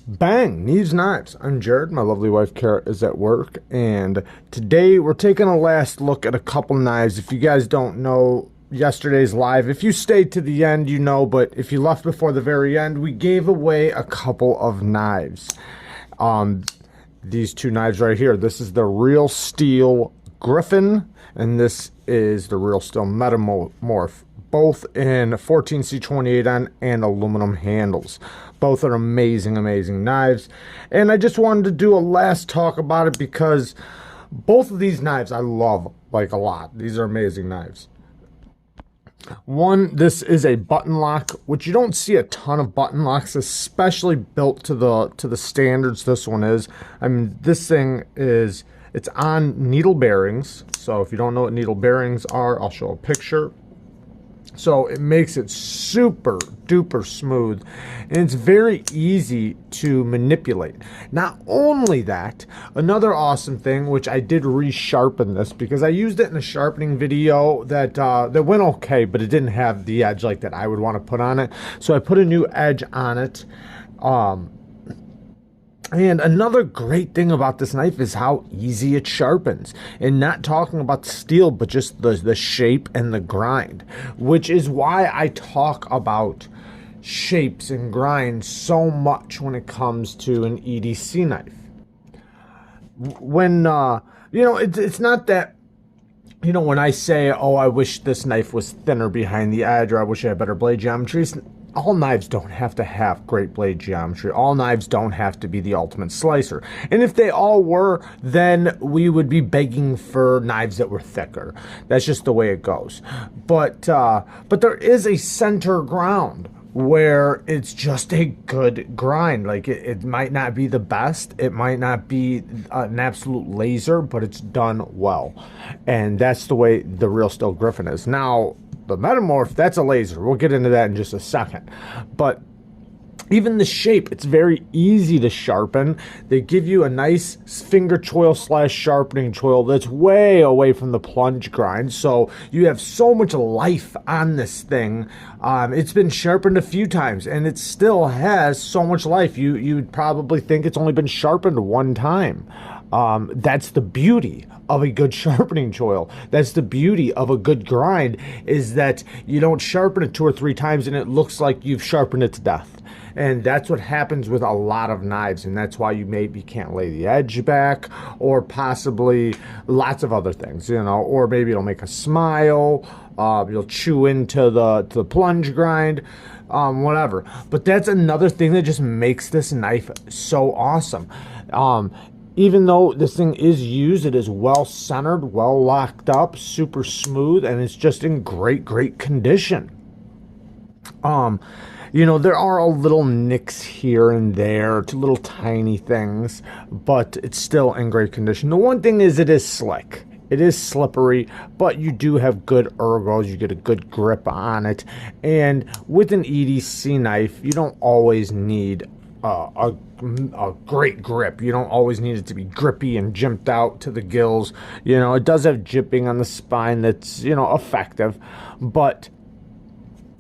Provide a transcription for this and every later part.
Bang! Neeves Knives. I'm Jared. My lovely wife Kara is at work, and today we're taking a last look at a couple knives. If you guys don't know yesterday's live, if you stayed to the end, you know, but if you left before the very end, we gave away a couple of knives. These two knives right here. This is the real Steel Griffin, and this is the real Steel Metamorph. Both in 14C28N and aluminum handles. Both are amazing, amazing knives. And I just wanted to do a last talk about it because both of these knives I love like a lot. These are amazing knives. One, this is a button lock, which you don't see a ton of button locks, especially built to the standards this one is. I mean, this thing is, it's on needle bearings. So if you don't know what needle bearings are, I'll show a picture. So it makes it super duper smooth, and it's very easy to manipulate. Not only that, another awesome thing, which I did resharpen this because I used it in a sharpening video that went okay, but it didn't have the edge like that I would want to put on it. So I put a new edge on it. And another great thing about this knife is how easy it sharpens. And not talking about the steel, but just the shape and the grind. Which is why I talk about shapes and grinds so much when it comes to an EDC knife. When, you know, it's not that, you know, when I say, oh, I wish this knife was thinner behind the edge, or I wish I had better blade geometry, all knives don't have to have great blade geometry. All knives don't have to be the ultimate slicer. And if they all were, then we would be begging for knives that were thicker. That's just the way it goes. But there is a center ground where it's just a good grind. Like it might not be the best, it might not be an absolute laser, but it's done well. And that's the way the real Steel Griffin is. Now, the Metamorph, that's a laser. We'll get into that in just a second. But even the shape, it's very easy to sharpen. They give you a nice finger choil / sharpening choil that's way away from the plunge grind. So you have so much life on this thing. It's been sharpened a few times and it still has so much life. You'd probably think it's only been sharpened one time. That's the beauty of a good sharpening choil. That's the beauty of a good grind, is that you don't sharpen it 2 or 3 times and it looks like you've sharpened it to death. And that's what happens with a lot of knives, and that's why you maybe can't lay the edge back, or possibly lots of other things, you know, or maybe it'll make a smile, you'll chew into the plunge grind, whatever. But that's another thing that just makes this knife so awesome. Even though this thing is used, it is well centered, well locked up, super smooth, and it's just in great condition. You know, there are a little nicks here and there, little tiny things, but it's still in great condition. The one thing is, it is slick. It is slippery, but you do have good ergos. You get a good grip on it. And with an EDC knife, you don't always need a great grip. You don't always need it to be grippy and jimped out to the gills. You know, it does have jipping on the spine that's, you know, effective, but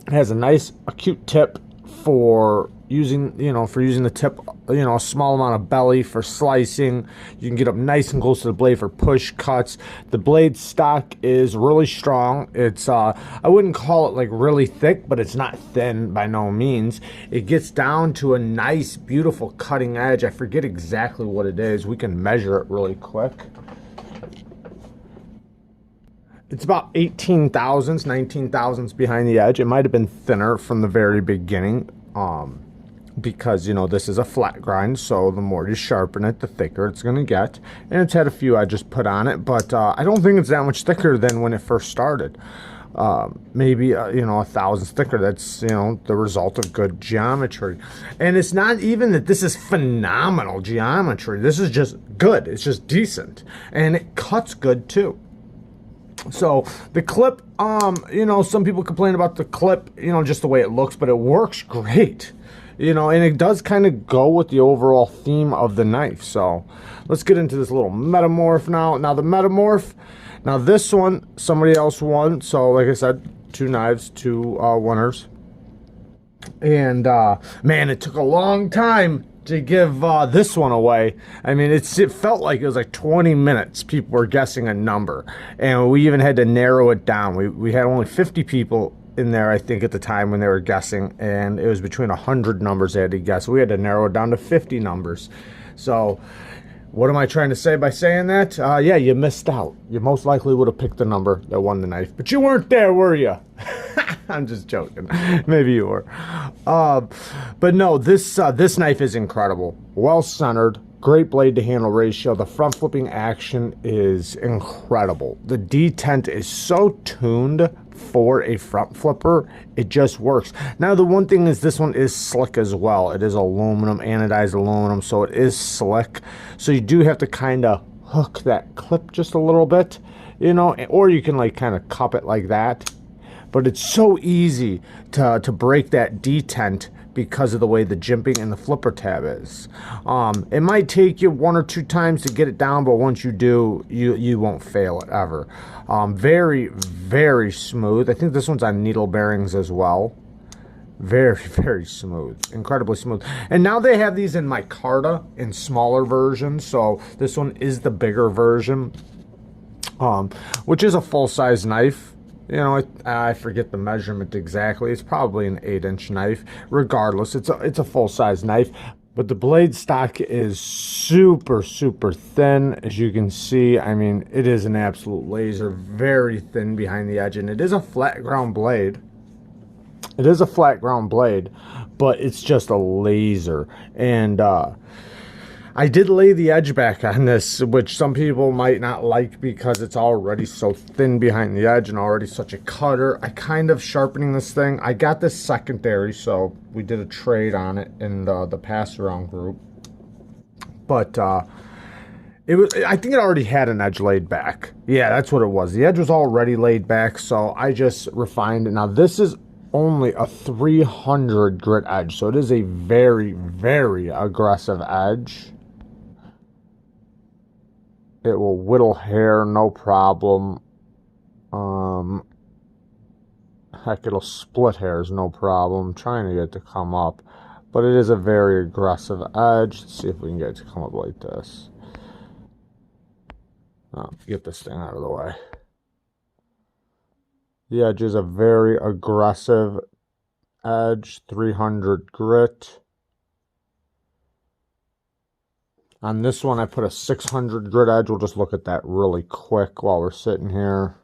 it has a nice acute tip for using, you know, the tip, you know, a small amount of belly for slicing. You can get up nice and close to the blade for push cuts. The blade stock is really strong. It's I wouldn't call it like really thick, but it's not thin by no means. It gets down to a nice, beautiful cutting edge. I forget exactly what it is. We can measure it really quick. It's about 18 thousandths, 19 thousandths behind the edge. It might have been thinner from the very beginning, because, you know, this is a flat grind, so the more you sharpen it, the thicker it's going to get. And it's had a few edges put on it, but I don't think it's that much thicker than when it first started. Maybe, you know, 1,000 thicker. That's, you know, the result of good geometry. And it's not even that this is phenomenal geometry. This is just good. It's just decent. And it cuts good, too. So the clip, you know, some people complain about the clip, you know, just the way it looks, but it works great, you know, and it does kind of go with the overall theme of the knife. So let's get into this little Metamorph now. Now the Metamorph, now this one, somebody else won. So like I said, 2 knives, 2 winners. And man, it took a long time to give this one away. I mean, it felt like it was like 20 minutes. People were guessing a number, and we even had to narrow it down. We had only 50 people in there, I think, at the time when they were guessing, and it was between 100 numbers they had to guess. We had to narrow it down to 50 numbers. So what am I trying to say by saying that? Yeah, you missed out. You most likely would have picked the number that won the knife, but you weren't there, were you? I'm just joking. Maybe you were. But no, this knife is incredible. Well centered, great blade to handle ratio. The front flipping action is incredible. The detent is so tuned for a front flipper, it just works. Now the one thing is, this one is slick as well. It is aluminum, anodized aluminum, so it is slick. So you do have to kind of hook that clip just a little bit, you know, or you can like kind of cup it like that. But it's so easy to break that detent because of the way the jimping and the flipper tab is. It might take you 1 or 2 times to get it down, but once you do, you won't fail it ever. Very, very smooth. I think this one's on needle bearings as well. Very, very smooth. Incredibly smooth. And now they have these in micarta in smaller versions, so this one is the bigger version, which is a full-size knife. You know, I forget the measurement exactly. It's probably an 8-inch knife. Regardless, it's a full-size knife. But the blade stock is super, super thin. As you can see, I mean, it is an absolute laser. Very thin behind the edge. And it is a flat ground blade. It is a flat ground blade, but it's just a laser. And I did lay the edge back on this, which some people might not like because it's already so thin behind the edge and already such a cutter. I kind of sharpening this thing. I got this secondary, so we did a trade on it in the pass-around group. But it was, I think it already had an edge laid back. Yeah, that's what it was. The edge was already laid back, so I just refined it. Now, this is only a 300 grit edge, so it is a very, very aggressive edge. It will whittle hair, no problem. Heck, it'll split hairs, no problem. I'm trying to get it to come up. But it is a very aggressive edge. Let's see if we can get it to come up like this. Get this thing out of the way. The edge is a very aggressive edge, 300 grit. On this one, I put a 600 grit edge. We'll just look at that really quick while we're sitting here.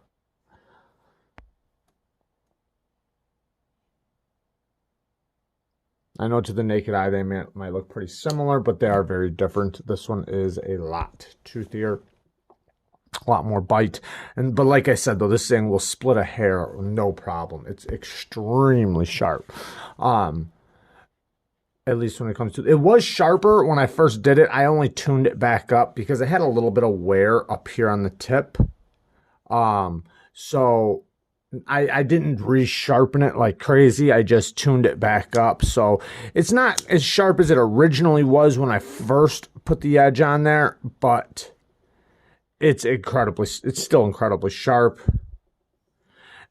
I know to the naked eye they might look pretty similar, but they are very different. This one is a lot toothier, a lot more bite. But like I said, though, this thing will split a hair, no problem. It's extremely sharp. At least when it comes to it. It was sharper when I first did it. I only tuned it back up because it had a little bit of wear up here on the tip. So I didn't resharpen it like crazy. I just tuned it back up. So it's not as sharp as it originally was when I first put the edge on there, but it's still incredibly sharp.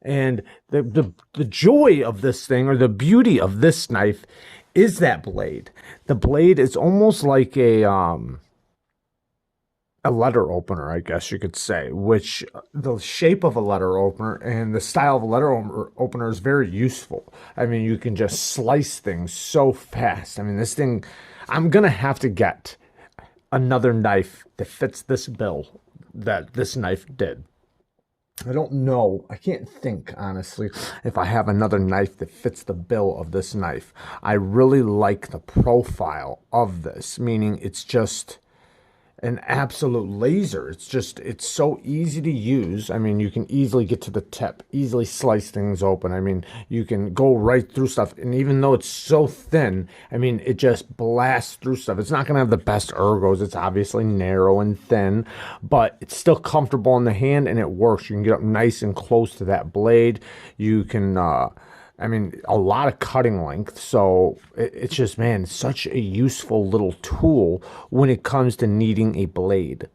And the joy of this thing, or the beauty of this knife, is that blade. The blade is almost like a letter opener, I guess you could say, which the shape of a letter opener and the style of a letter opener is very useful. I mean, you can just slice things so fast. I mean, this thing, I'm going to have to get another knife that fits this bill that this knife did. I don't know. I can't think, honestly, if I have another knife that fits the bill of this knife. I really like the profile of this, meaning it's just an absolute laser. It's so easy to use. I mean, you can easily get to the tip, easily slice things open. I mean, you can go right through stuff. And even though it's so thin, I mean, it just blasts through stuff. It's not going to have the best ergos. It's obviously narrow and thin, but it's still comfortable in the hand and it works. You can get up nice and close to that blade. You can, I mean, a lot of cutting length. So it's just, man, such a useful little tool when it comes to needing a blade.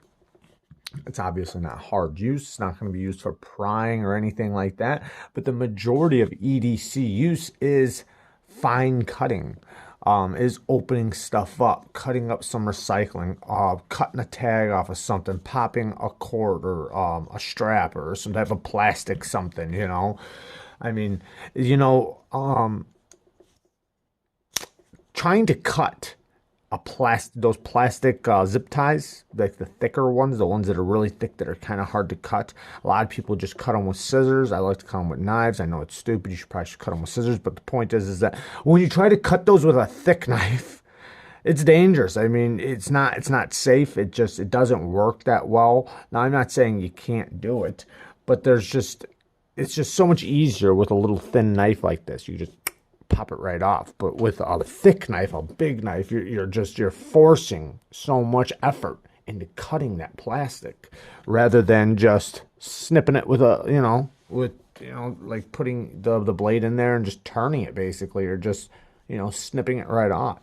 It's obviously not hard use. It's not going to be used for prying or anything like that. But the majority of EDC use is fine cutting. is opening stuff up, cutting up some recycling, cutting a tag off of something, popping a cord or a strap or some type of plastic something, you know. I mean, you know, trying to cut those plastic zip ties, like the thicker ones, the ones that are really thick that are kind of hard to cut. A lot of people just cut them with scissors. I like to cut them with knives. I know it's stupid. You probably should cut them with scissors. But the point is that when you try to cut those with a thick knife, it's dangerous. I mean, it's not safe. It doesn't work that well. Now, I'm not saying you can't do it, but it's just so much easier with a little thin knife like this. You just pop it right off. But with a thick knife, a big knife, you're forcing so much effort into cutting that plastic rather than just snipping it with like putting the blade in there and just turning it basically, or just, snipping it right off.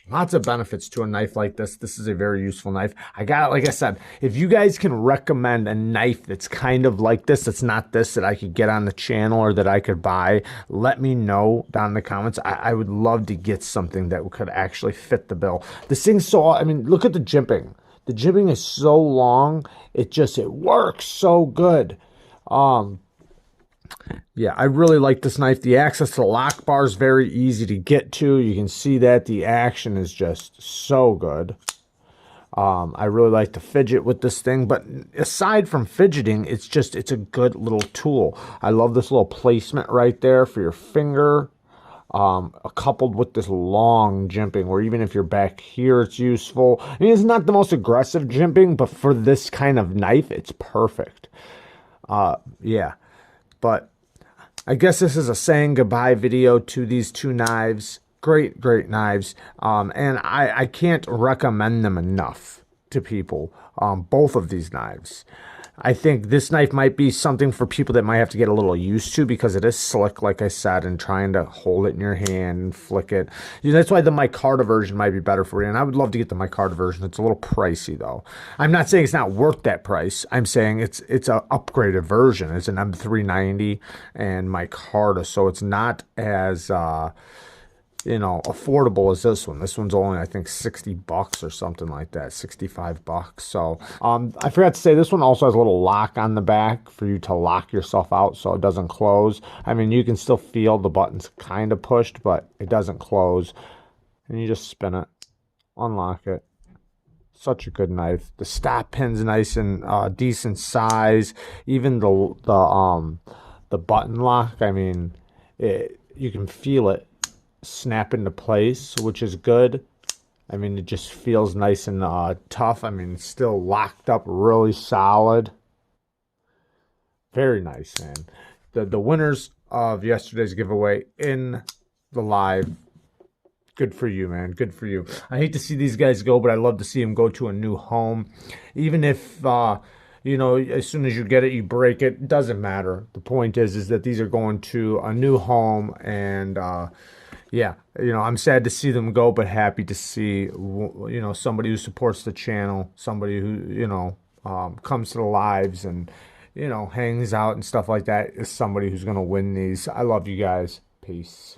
Lots of benefits to a knife like this. This is a very useful knife. Like I said, if you guys can recommend a knife that's kind of like this, that's not this, that I could get on the channel or that I could buy, let me know down in the comments. I would love to get something that could actually fit the bill. This thing's look at the jimping. The jimping is so long. It works so good. Yeah, I really like this knife. The access to the lock bar is very easy to get to. You can see that the action is just so good. I really like to fidget with this thing, but aside from fidgeting, it's a good little tool. I love this little placement right there for your finger, coupled with this long jimping, where even if you're back here, it's useful. I mean, it's not the most aggressive jimping, but for this kind of knife, it's perfect. Yeah. But I guess this is a saying goodbye video to these two knives. Great, great knives. And I can't recommend them enough to people, both of these knives. I think this knife might be something for people that might have to get a little used to, because it is slick, like I said, and trying to hold it in your hand and flick it. That's why the micarta version might be better for you, and I would love to get the micarta version. It's a little pricey, though. I'm not saying it's not worth that price. I'm saying it's an upgraded version. It's an M390 and micarta, so it's not as affordable as this one. This one's only, I think, $60 or something like that, $65. So I forgot to say, this one also has a little lock on the back for you to lock yourself out so it doesn't close. I mean, you can still feel the buttons kind of pushed, but it doesn't close. And you just spin it, unlock it. Such a good knife. The stop pin's nice and decent size. Even the button lock, I mean, you can feel it snap into place, which is good. I mean, it just feels nice and tough. I mean, it's still locked up really solid. Very nice, man. The winners of yesterday's giveaway in the live, good for you, man. Good for you. I hate to see these guys go, but I love to see them go to a new home. Even if as soon as you get it, you break it, doesn't matter. The point is that these are going to a new home, and yeah, I'm sad to see them go, but happy to see, somebody who supports the channel, somebody who, comes to the lives and, hangs out and stuff like that, is somebody who's going to win these. I love you guys. Peace.